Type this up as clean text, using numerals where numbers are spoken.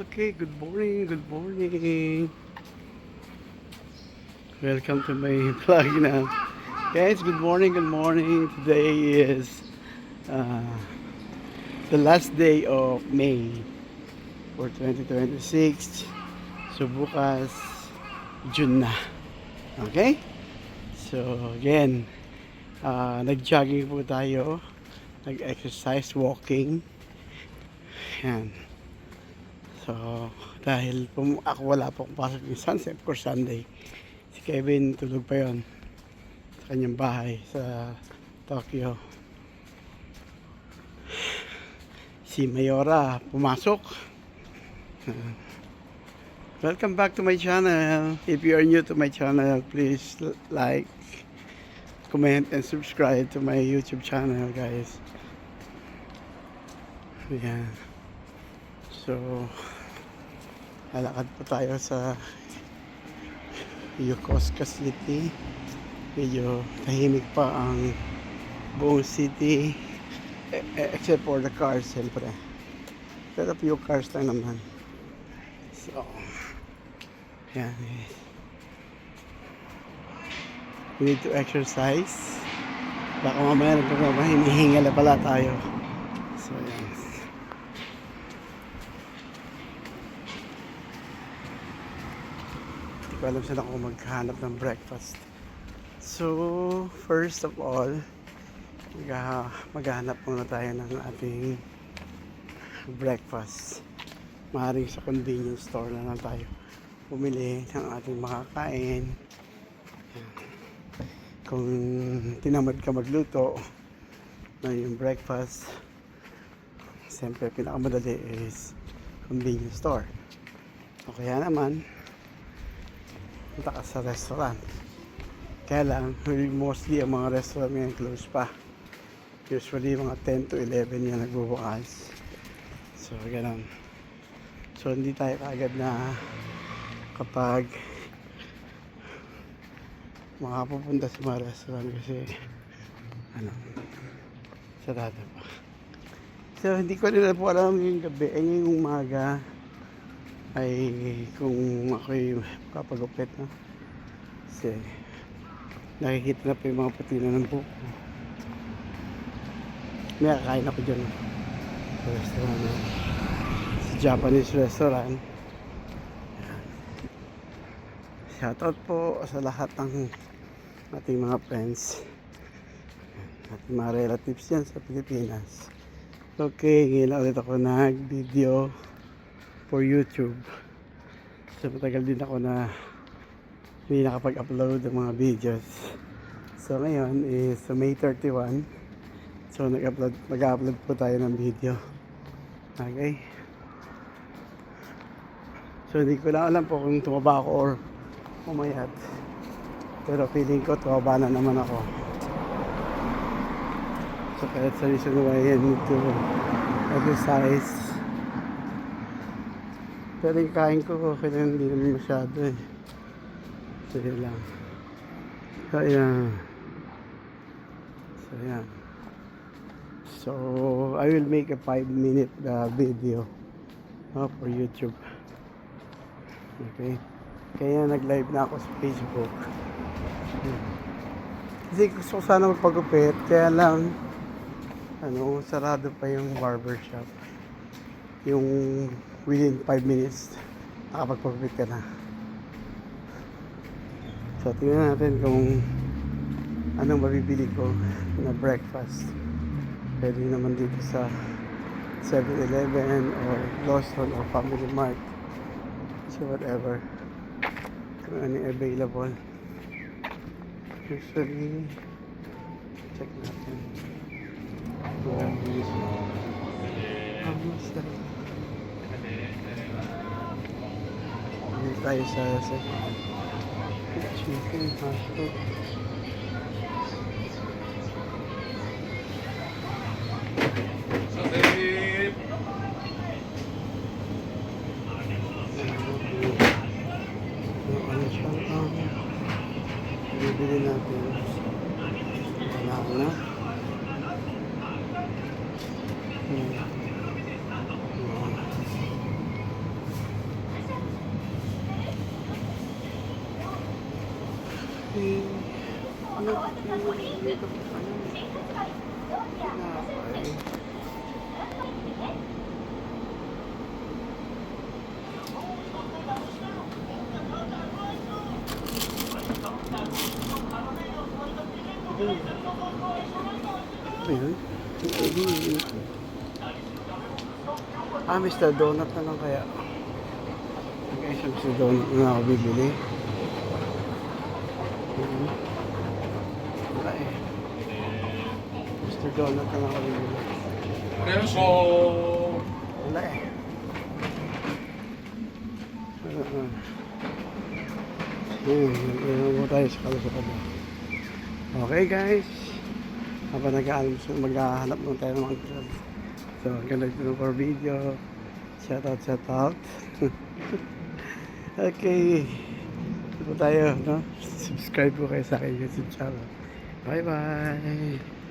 Okay, good morning, good morning. Welcome to my vlog na. Guys, good morning, good morning. Today is uh, the last day of May for 2026. So bukas, June na. Okay? So again, nag-jogging po tayo. Nag-exercise, walking. Yan. So, dahil ako wala po akong pasok yung sunset for Sunday. Si Kevin tulog pa yon sa kanyang bahay sa Tokyo. Si Mayora pumasok. Welcome back to my channel. If you are new to my channel, please like, comment, and subscribe to my YouTube channel, guys. Ayan. So, lalakad po tayo sa Yokosuka City. Medyo tahimik pa ang buong city except for the cars, siyempre. Pero few cars lang naman. So, yan. We need to exercise. Baka mamaya hinihinga na pala tayo. So, yan. Hindi ko alam saan ako maghanap ng breakfast. So, first of all, maghanap muna tayo ng ating breakfast. Maaaring sa convenience store na lang tayo pumili ng ating makakain. Kung tinamad ka magluto na yung breakfast, siyempre pinakamadali is convenience store. O kaya naman, punta ka sa restaurant. Kaya lang, mostly ang mga restaurant ngayon close pa. Usually mga 10 to 11 yan nagbubukas. So, ganun. So, hindi tayo kaagad na kapag makapupunta sa mga restaurant kasi sarado pa. So, hindi ko rin po alam yung gabi. Ngayong umaga ay kung ako'y kapagupit na. Kasi nakikita na po yung mga patina ng buko. May kakain ako dyan sa restaurant na sa Japanese restaurant. Shoutout po sa lahat ng ating mga friends, ating mga relatives yan sa Pilipinas. Okay, ngayon ulit ako nag-video for YouTube. So matagal din ako na hindi nakapag-upload ng mga videos. So ngayon is May 31. So mag-upload po tayo ng video. Okay. So hindi ko lang alam po kung tumaba ako or umayat. Pero feeling ko tumaba na naman ako. So kaya sa reason why I need to exercise. Pero yung kain ko okay lang, hindi naman masyado eh. So yun lang. So yan. So yan. So I will make a 5-minute video for YouTube. Okay. Kaya nag-live na ako sa Facebook. Kasi gusto ko sana magpagupit, kaya lang sarado pa yung barber shop. Yung within 5 minutes nakapagpagupit ka na. So tingnan natin kung anong mabibili ko na breakfast. Pwede naman dito sa 7-Eleven or Lawson or Family Mart. So whatever. Kung ano available. Usually, check natin. Almost done. Hindi tayo sa chicken hotdog. Bibili natin. Wala ko na. dito po ano, tinapay. Ano yun? Mr. Donut na lang kaya. Okay, siya Mr. Donut na ako bibili. Wala eh. Mr. Donut na lang ako bibili. Preso! Wala eh. Nag-iwan tayo sa kalusukad. Okay guys. Habang maghahanap mo tayo ng mga club. So, hanggang nagtunong for video. Shout out. Okay. Ito po tayo, no? Subscribe po kayo sa aking YouTube channel. Bye-bye!